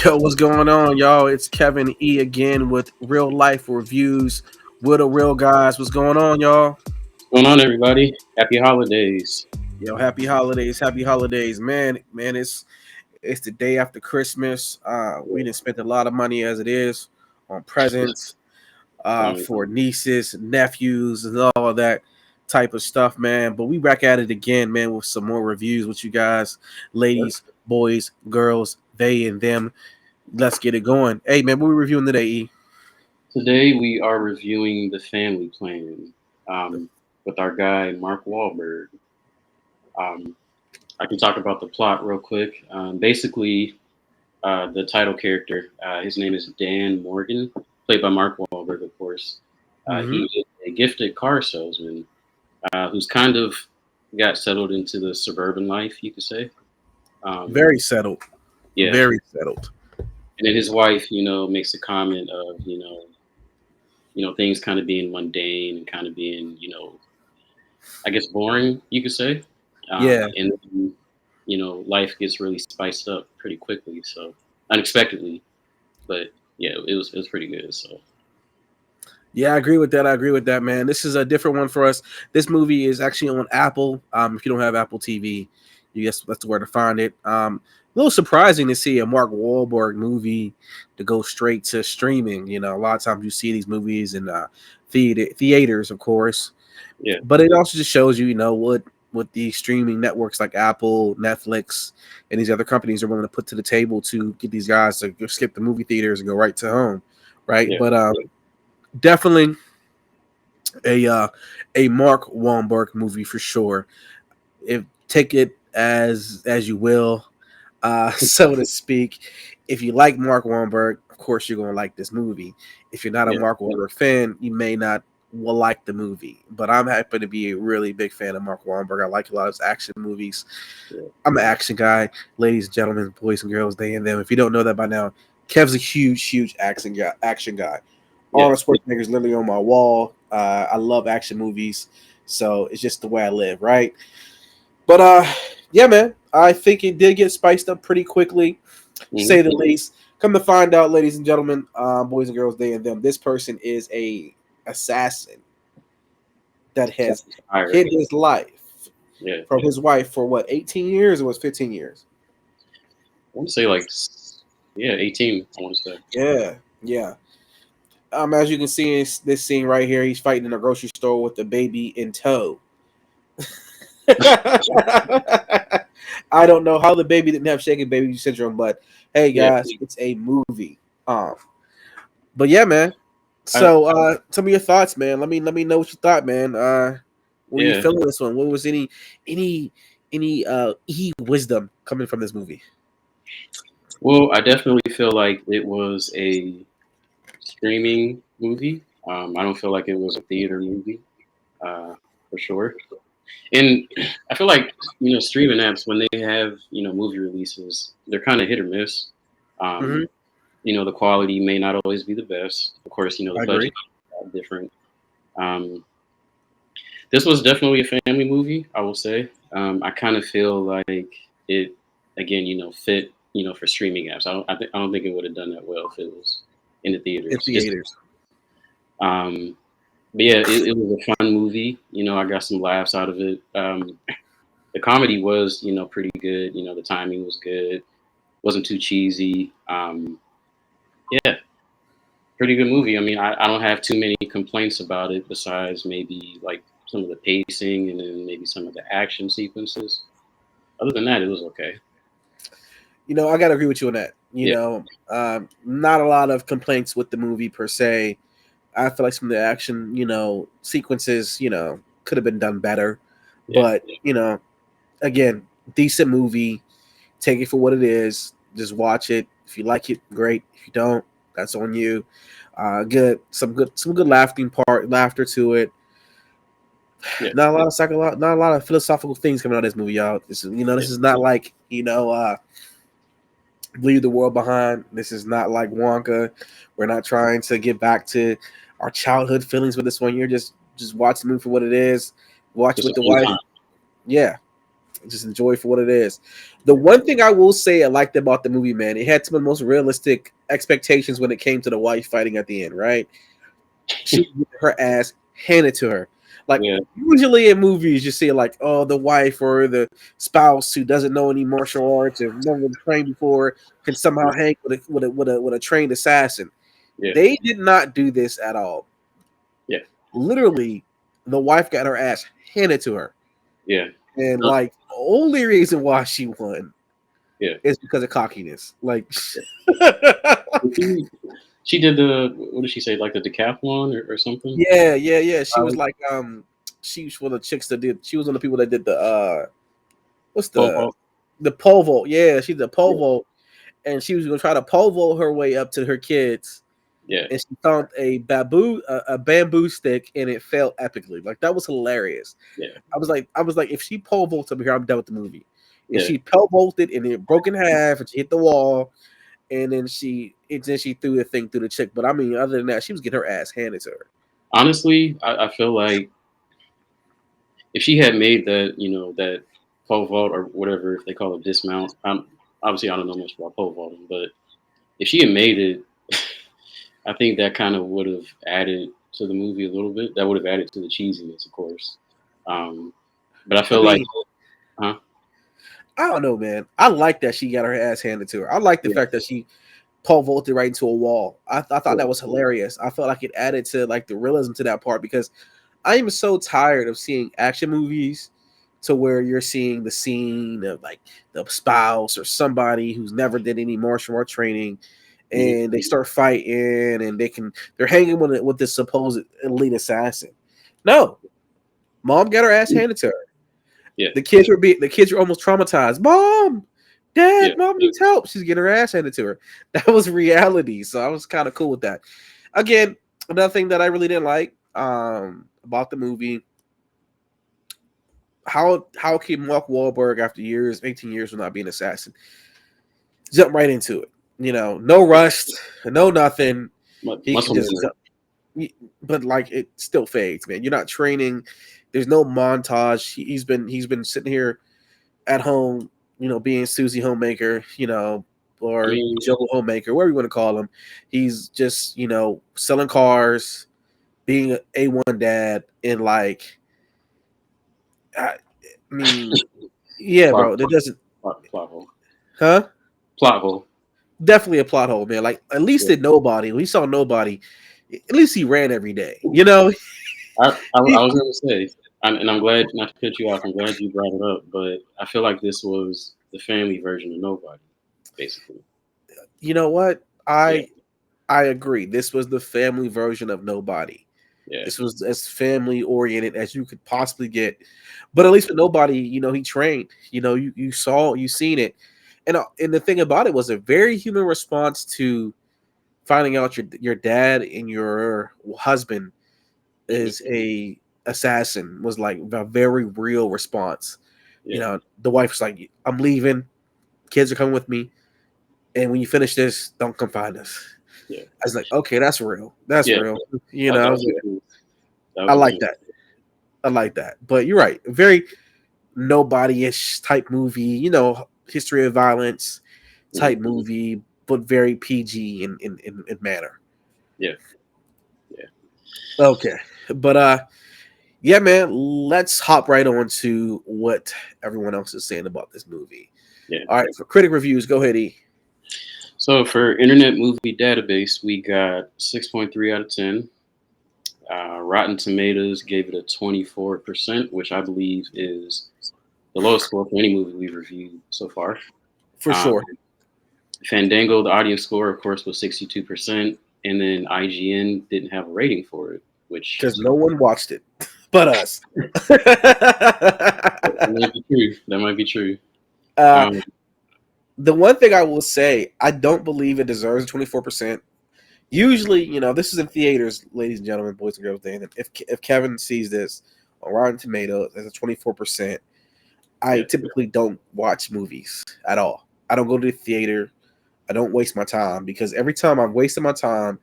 Yo, what's going on, y'all? It's Kevin E again with real life reviews with the real guys. What's going on, y'all? What's going on, everybody? Happy holidays. Yo, happy holidays, man. Man, it's the day after Christmas. We didn't spend a lot of money as it is on presents Um, for nieces, nephews, and all of that type of stuff, man. But we back at it again, man, with some more reviews with you guys, ladies, boys, girls, they and them. Let's get it going. Hey, man, what we reviewing today, E? Today we are reviewing The Family Plan with our guy Mark Wahlberg. Um, I can talk about the plot real quick. Basically, the title character, his name is Dan Morgan, played by Mark Wahlberg, of course. Mm-hmm. He is a gifted car salesman who's kind of got settled into the suburban life, you could say. Um, Very settled. yeah, Very settled. and then his wife, makes a comment of, things kind of being mundane and kind of being, I guess boring, you could say. Yeah. And then, life gets really spiced up pretty quickly, so unexpectedly. But yeah, it was pretty good. So Yeah, I agree with that. I agree with that, man. This is a different one for us. This movie is actually on Apple. If you don't have Apple TV, you guess that's where to find it. A little surprising to see a Mark Wahlberg movie to go straight to streaming. You know, a lot of times you see these movies in theaters, of course, yeah, but it also just shows you, what the streaming networks like Apple, Netflix, and these other companies are willing to put to the table to get these guys to skip the movie theaters and go right to home, right? yeah, But definitely a uh, a Mark Wahlberg movie for sure. If take it as you will, so to speak. If you like Mark Wahlberg, of course you're gonna like this movie. If you're not a yeah, Mark Wahlberg fan, you may not will like the movie. But I'm happy to be a really big fan of Mark Wahlberg. I like a lot of his action movies. yeah, I'm an action guy, ladies and gentlemen, boys and girls, they and them. If you don't know that by now, Kev's a huge action guy. Action guy. yeah. Arnold Schwarzenegger's literally on my wall. I love action movies, so it's just the way I live, right? But yeah, man, I think it did get spiced up pretty quickly, to Mm-hmm. say the least. Come to find out, ladies and gentlemen, boys and girls, they and them, this person is a assassin that has hid Irony. his life Yeah, from his wife for what, 18 years or was 15 years? I want to say like, yeah, 18. I want to say. Yeah, yeah. As you can see in this scene right here, he's fighting in a grocery store with the baby in tow. I don't know how the baby didn't have shaken baby syndrome, but hey, Yeah, guys, it's a movie. Um, but yeah, man. I, So, tell me your thoughts, man. Let me know what you thought, man. Were you yeah. feeling this one? What was any e wisdom coming from this movie? Well, I definitely feel like it was a streaming movie. I don't feel like it was a theater movie, uh, for sure. And I feel like streaming apps when they have movie releases, they're kind of hit or miss. Hmm. Um, the quality may not always be the best. Of course, the I budget agree. is different. Um, this was definitely a family movie, I will say. I kind of feel like it again, fit for streaming apps. I don't think it would have done that well if it was in the In theaters. Just theaters. um, but yeah, it was a fun movie. I got some laughs out of it. The comedy was, pretty good. The timing was good. Wasn't too cheesy. Yeah, pretty good movie. I mean, I don't have too many complaints about it besides maybe like some of the pacing and then maybe some of the action sequences. Other than that, it was okay. I gotta agree with you on that. Yeah, Not a lot of complaints with the movie per se. I feel like some of the action, sequences, could have been done better. yeah, But, again, decent movie. Take it for what it is. Just watch it. If you like it, great. If you don't, that's on you. Some good laughter to it. yeah, Not a lot of philosophical things coming out of this movie, y'all. yeah, This is not like leave the world behind. This is not like Wonka. We're not trying to get back to our childhood feelings with this one. You're just watch the movie for what it is. Watch it just a with the fun wife. time. Yeah, Just enjoy it for what it is. The one thing I will say I liked about the movie, man, it had some of the most realistic expectations when it came to the wife fighting at the end, right? She would get her ass handed to her. Like Yeah, usually in movies, you see like, oh, the wife or the spouse who doesn't know any martial arts or never been trained before can somehow hang with a trained assassin. yeah, They did not do this at all. yeah, Literally, the wife got her ass handed to her, yeah. and Uh, like only reason why she won yeah. is because of cockiness. Like, She, she did the, what did she say, like the decathlon or something? yeah. She was Um, like, she was one of the chicks that did. She was one of the people that did the what's pole the vault. pole vault? Yeah, she did the pole Yeah, vault, and she was gonna try to pole vault her way up to her kids, yeah, and she found a bamboo stick, and it fell epically. Like that was hilarious. yeah, I was like, if she pole vaults up here, I'm done with the movie. If yeah. she pole vaulted and it broke in half, and she hit the wall, and then she threw the thing through the chick. But I mean, other than that, she was getting her ass handed to her. Honestly, I feel like if she had made that, that pole vault or whatever, if they call it dismount, obviously I don't know much about pole vaulting, but if she had made it, I think that kind of would have added to the movie a little bit. That would have added to the cheesiness, of course. Um, but I I feel like, mean, huh? I don't know, man. I like that she got her ass handed to her. I like the Yeah, fact that she pole vaulted right into a wall. I thought yeah, that was hilarious. I felt like it added to like the realism to that part because I am so tired of seeing action movies to where you're seeing the scene of like the spouse or somebody who's never did any martial art training mhm, and they start fighting and they're hanging with this supposed elite assassin. No, mom got her ass handed to her. yeah, The kids were almost traumatized. Mom, yeah, dad, mom needs help. She's getting her ass handed to her. That was reality. So I was kind of cool with that. Again, another thing that I really didn't like about the movie, how can Mark Wahlberg after 18 years of not being an assassin, jump right into it? No rust, no nothing. He can muscle just memory. jump. But like it still fades, man. You're not training. There's no montage. He's been sitting here at home, being Susie Homemaker, I or mean, Joe Homemaker, whatever you want to call him. He's just, selling cars, being A1 dad, and like, I mean, yeah, plot, bro, that doesn't, plot hole. huh? Plot hole. Definitely a plot hole, man. Like, at least Yeah. did nobody. We saw nobody. At least he ran every day. I He, was going to say, and I'm glad not to cut you off. I'm glad you brought it up, but I feel like this was the family version of Nobody, basically. you know what? Yeah, I agree. This was the family version of Nobody. yeah, This was as family oriented as you could possibly get. But at least with Nobody, he trained. You seen it, and the thing about it was a very human response to finding out your dad and your husband hmm, is a assassin was like a very real response. yeah, The wife was like, "I'm leaving. Kids are coming with me, and when you finish this, don't come find us." yeah, I was like, "Okay, that's real. That's yeah. real." That I was was the like, truth. That I was the like truth. that. I like that. But you're right. Very nobody-ish type movie, history of violence Hmm. type movie, but very PG in manner. Yeah, yeah, Okay. But yeah, man, let's hop right on to what everyone else is saying about this movie. yeah. All right, for critic reviews, go ahead, E. So for Internet Movie Database, we got 6.3 out of 10. Rotten Tomatoes gave it a 24%, which I believe is the lowest score for any movie we've reviewed so far. For Um, sure. Fandango, the audience score, of course, was 62%, and then IGN didn't have a rating for it, which Because no one watched it but us. that might be true. That might be true. uh, Um, the one thing I will say, I don't believe it deserves 24%. Usually, this is in theaters, ladies and gentlemen, boys and girls. Dan, if Kevin sees this on Rotten Tomatoes as a 24%, I yeah, typically don't watch movies at all. I don't go to the theater. I don't waste my time because every time I've wasted my time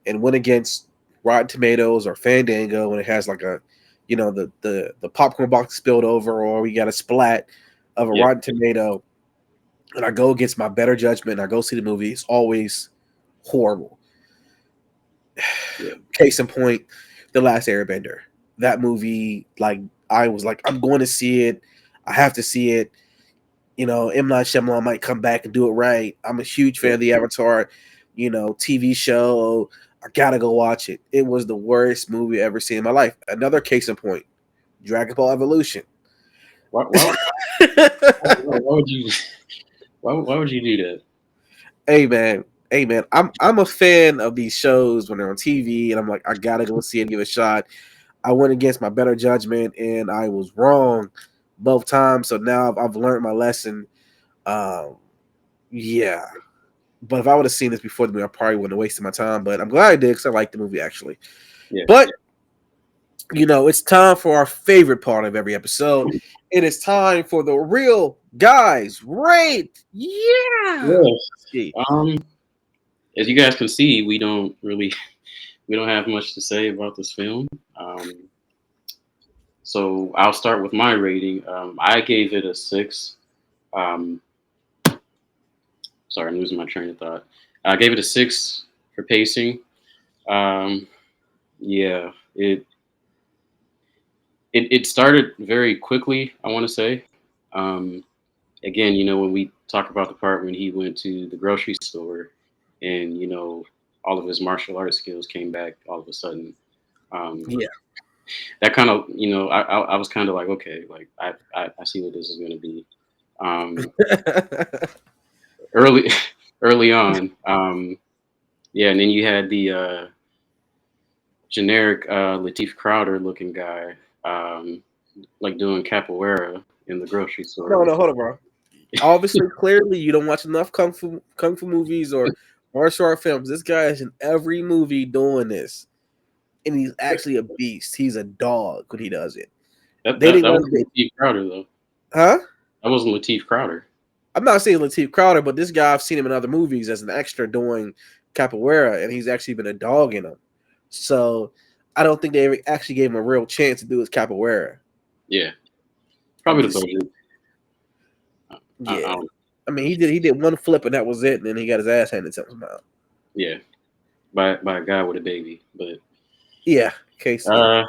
and went against Rotten Tomatoes or Fandango when it has like a, the popcorn box spilled over or we got a splat of a Yeah. Rotten Tomato, and I go against my better judgment, and I go see the movie, it's always horrible. Yeah. Case in point, The Last Airbender. That movie, like I was like, I'm going to see it. I have to see it. M. Night Shyamalan might come back and do it right. I'm a huge fan Yeah. of the Avatar, TV show. I gotta go watch it. It was the worst movie I ever seen in my life. Another case in point, Dragon Ball Evolution. Why would you? Why would you do that? Hey man, I'm a fan of these shows when they're on TV, and I'm like, I gotta go see it, and give it a shot. I went against my better judgment, and I was wrong both times. So now I've learned my lesson. Um, yeah, but if I would have seen this before the movie, I probably wouldn't have wasted my time. But I'm glad I did because I liked the movie actually. Yeah. But it's time for our favorite part of every episode. It is time for the real guys rate. Yeah. Yeah. Let's see. As you guys can see, we don't have much to say about this film. So I'll start with my rating. I gave it a 6. Um, sorry, I'm losing my train of thought. I gave it a 6 for pacing. Um, yeah, it started very quickly, I want to say. Um, Again, when we talk about the part when he went to the grocery store and, all of his martial arts skills came back all of a sudden. Um, Yeah. that kind of, I was kind of like, okay, like I see what this is going to be. Um, early, early on. Yeah. And then you had the generic Lateef Crowder looking guy, um, like doing capoeira in the grocery store, No, which no, hold on, bro. Obviously, clearly, you don't watch enough kung fu movies or martial art films. This guy is in every movie doing this, and he's actually a beast. He's a dog when he does it. They that didn't want wasn't to, Lateef Crowder though. huh? That wasn't Lateef Crowder. I'm not saying Lateef Crowder, but this guy I've seen him in other movies as an extra doing capoeira, and he's actually been a dog in them. So I don't think they ever actually gave him a real chance to do his capoeira. Yeah, I'm probably the just budget. I yeah. don't, I mean, he did one flip and that was it, and then he got his ass handed to him somehow. yeah, by a guy with a baby. But Yeah, case yeah. uh,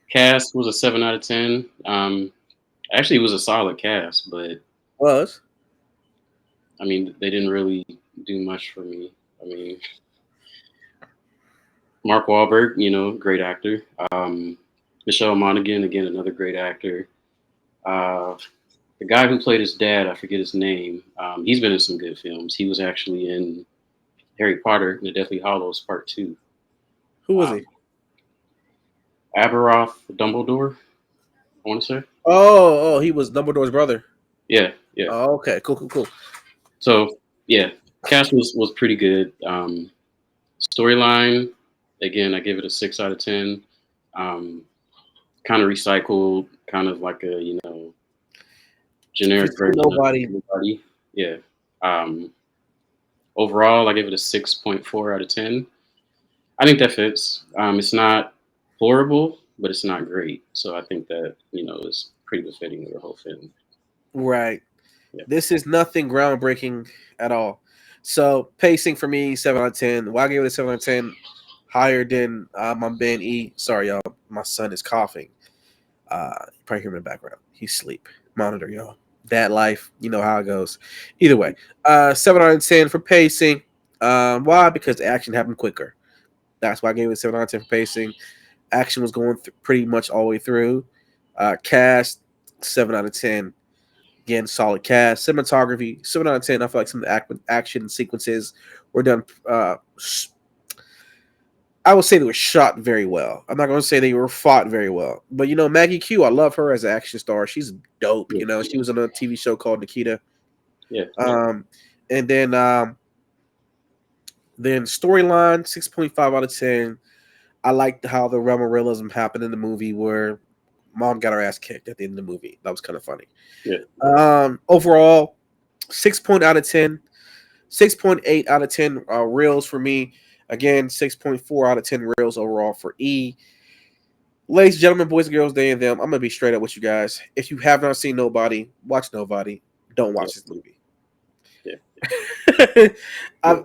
cast was a 7 out of 10. Actually, it was a solid cast, but Was. I mean, they didn't really do much for me. I mean, Mark Wahlberg, great actor. Michelle Monaghan, again, another great actor. Uh, the guy who played his dad, I forget his name. He's been in some good films. He was actually in Harry Potter and the Deathly Hallows Part 2. Who was Um, he? Aberoth Dumbledore, I want to say. Oh, he was Dumbledore's brother. Yeah, yeah. Oh, okay, cool. So yeah, cast was pretty good. Storyline, again, I give it a 6 out of 10. Um, Kind of recycled, kind of like a generic Fits version of nobody. everybody. Yeah. Um, Overall, I give it a 6.4 out of 10. I think that fits. It's not horrible, but it's not great. So I think that is pretty befitting of the whole film. Right. Yeah. This is nothing groundbreaking at all. So pacing for me, 7 out of 10. Why I gave it a 7 out of 10? Higher than my Ben E. Sorry, y'all. My son is coughing. You probably hear him in the background. He's asleep. Monitor, y'all. Dad life, you know how it goes. Either way, 7 out of 10 for pacing. Why? Because the action happened quicker. That's why I gave it 7 out of 10 for pacing. Action was going pretty much all the way through. Cast, 7 out of 10. Again, solid cast. Cinematography, 7 out of 10. I feel like some of the action sequences were done. I would say they were shot very well. I'm not going to say they were fought very well. But, Maggie Q, I love her as an action star. She's dope. Yeah. She was on a TV show called Nikita. Yeah. And then storyline, 6.5 out of 10. I liked how the realm of realism happened in the movie where mom got her ass kicked at the end of the movie. That was kind of funny. Yeah. Overall, 6 out of 10. 6.8 out of 10 reels for me. Again, 6.4 out of 10 reels overall for E. Ladies and gentlemen, boys and girls, they and them, I'm gonna be straight up with you guys. If you have not seen Nobody, watch Nobody. Don't Yeah, watch this movie. yeah, yeah,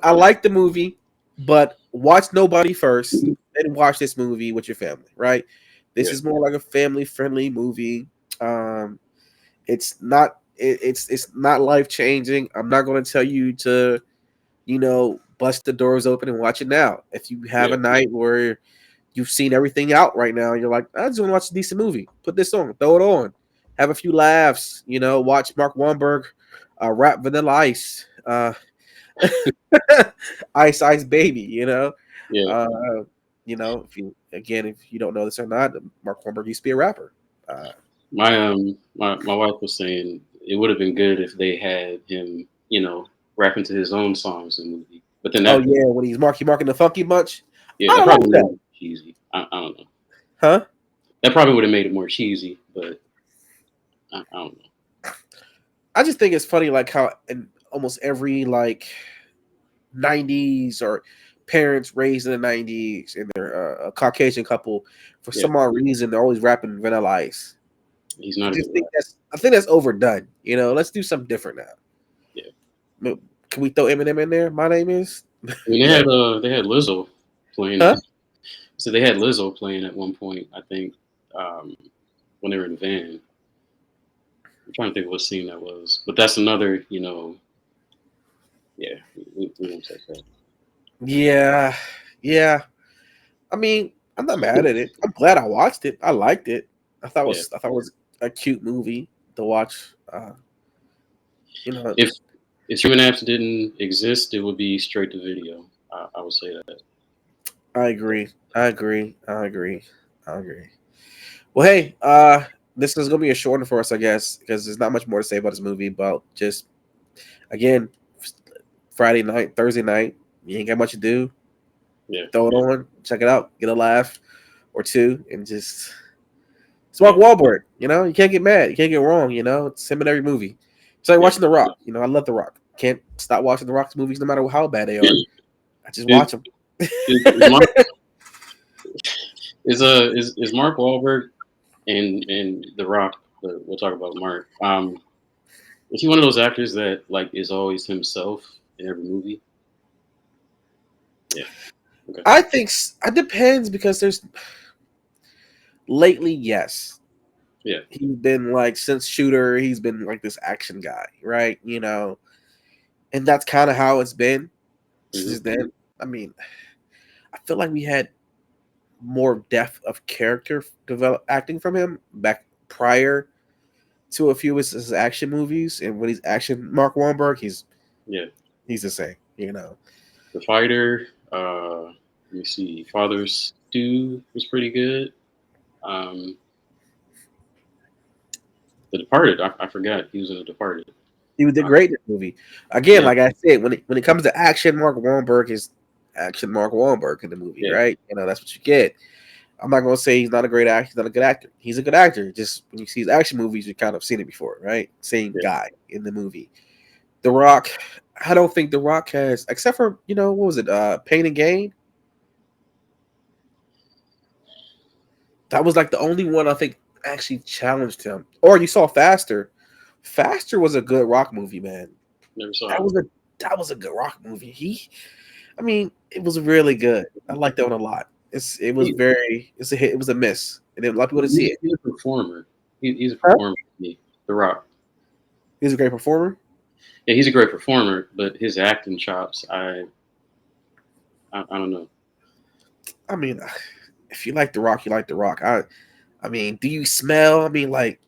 I like the movie, but watch Nobody first, and watch this movie with your family. Right? This yeah, is more like a family friendly movie. Um, it's not. It's not life changing. I'm not going to tell you to, bust the doors open and watch it now. If you have yeah. a night where you've seen everything out right now, and you're like, I just want to watch a decent movie. Put this on, throw it on, have a few laughs. Watch Mark Wahlberg rap Vanilla Ice. Ice Ice Baby, Yeah. uh, if you don't know this or not, Mark Wahlberg used to be a rapper. My wife was saying it would have been good if they had him, rapping to his own songs in the movie. But then Oh that, yeah, when he's marking the Funky Bunch, yeah, I that don't like probably that, made it cheesy. I don't know. huh? That probably would have made it more cheesy, but I don't know. I just think it's funny, like how in almost every like '90s or parents raised in the '90s and they're a Caucasian couple, for Yeah, some odd reason they're always rapping Vanilla Ice. he's I not a good just think rapper. that's overdone. Let's do something different now. Yeah, Can we throw Eminem in there? My name is. I mean Yeah. they had Lizzo playing Huh? it. So they had Lizzo playing at one point. I think um, when they were in the van. I'm trying to think of what scene that was, but that's another. Yeah, we won't touch that. Yeah. Yeah. I mean, I'm not mad at it. I'm glad I watched it. I liked it. Yeah, I thought it was a cute movie to watch. You know, if streaming apps didn't exist, it would be straight to video. I would say that. I agree. I agree. I agree. I agree. Well, hey, this is gonna be a short one for us, I guess, because there's not much more to say about this movie. But just again, Friday night, Thursday night, you ain't got much to do. Yeah, Throw it on, check it out, get a laugh or two, and just it's Mark yeah, Wahlberg. You can't get mad. You can't get wrong. It's him in every movie. It's like yeah. watching The Rock. I love The Rock. Can't stop watching The Rock's movies no matter how bad they are. I just Is, watch them. is Mark is Mark Wahlberg and The Rock? We'll talk about Mark. Is he one of those actors that like is always himself in every movie? Yeah. Okay. I think it depends because there's lately, yes, Yeah. he's been like since Shooter, he's been like this action guy, right? And that's kind of how it's been Hmm. since then. I mean, I feel like we had more depth of character develop acting from him back prior to a few of his action movies, and when he's action Mark Wahlberg, Yeah. he's the same. The Fighter. Let me see. Father Stew was pretty good. Um, The Departed. I forgot he was in The Departed. He did Uh, great in the movie. Again, yeah. like I said, when it comes to action, Mark Wahlberg is action Mark Wahlberg in the movie, Yeah. right? That's what you get. I'm not gonna say he's not a great actor. He's not a good actor. He's a good actor. Just when you see his action movies, you kind of seen it before, right? Same Yeah. guy in the movie. The Rock. I don't think The Rock has, except for what was it? Pain and Gain. That was like the only one I think actually challenged him. Or you saw Faster. Faster was a good Rock movie, man. Never saw That it. was a that was a good Rock movie. I mean, it was really good. I liked that one a lot. It was He, very, it's a hit. It was a miss, and then a lot of people didn't see it. he's a performer. He's a Huh? performer. To me. The Rock. He's a great performer. Yeah, he's a great performer, but his acting chops, I don't know. I mean, if you like The Rock, you like The Rock. I mean, do you smell? I mean, like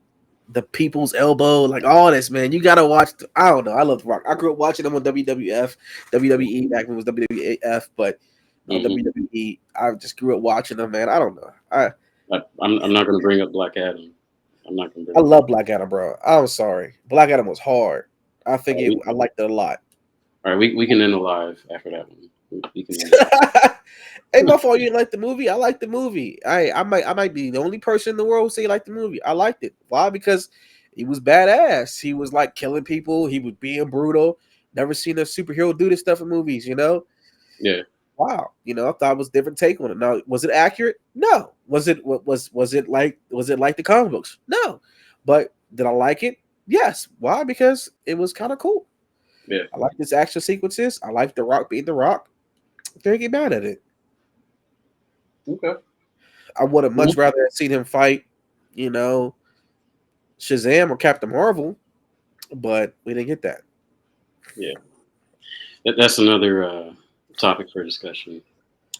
the people's elbow, like all this, man. You gotta watch. I don't know. I love The Rock. I grew up watching him on WWF, WWE back when it was WWF, but Hmm. WWE. I just grew up watching them, man. I don't know. I'm not going to bring up Black Adam. I'm not going to I bring up Black. love Black Adam, bro. I'm sorry, Black Adam was hard. All right, I liked it a lot. we can end the live after that one. We can end it. Hey, my fault. You didn't like the movie. I liked the movie. I might be the only person in the world who say you like the movie. I liked it. Why? Because he was badass. He was like killing people. He was being brutal. Never seen a superhero do this stuff in movies. Yeah. wow, I thought it was a different take on it. Now, was it accurate? No. Was it like the comic books? No. But did I like it? Yes. Why? Because it was kind of cool. Yeah. I like this action sequences. I like The Rock being The Rock. Can't get mad at it. Okay. I would have much rather have seen him fight, you know, Shazam or Captain Marvel, but we didn't get that. Yeah. That's another topic for discussion.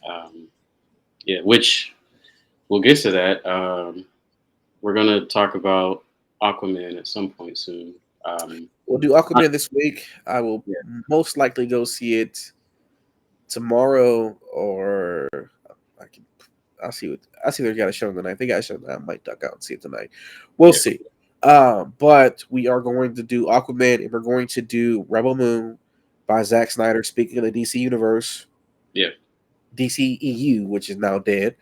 Um, yeah, which we'll get to that. We're gonna talk about Aquaman at some point soon. We'll do I- Aquaman this week. I will yeah, most likely go see it tomorrow, or I can. I see they got a show tonight. They got a show tonight. I might duck out and see it tonight. We'll yeah, see. But we are going to do Aquaman, and we're going to do Rebel Moon by Zack Snyder. Speaking of the DC universe, yeah, DCEU, which is now dead.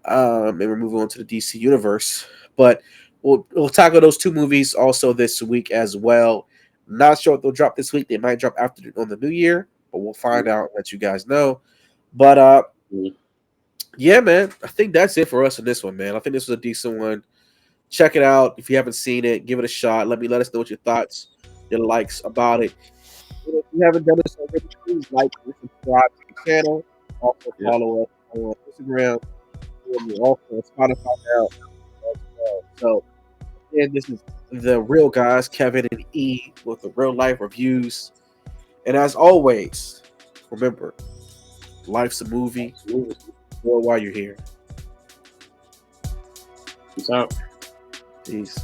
And we're moving on to the DC universe. But we'll tackle those two movies also this week as well. Not sure if they'll drop this week. They might drop after on the new year, but we'll find out and let you guys know. But mhm. yeah, man, I think that's it for us in this one, man. I think this was a decent one. Check it out if you haven't seen it. Give it a shot. Let us know what your thoughts, your likes about it. If you haven't done this already, please like and subscribe to the channel. Also Yeah. follow us on Instagram. And we're also on Spotify now as well. So again, this is the real guys, Kevin and E, with the real life reviews. And as always, remember, life's a movie. Absolutely. Or while you're here. Peace out. Peace.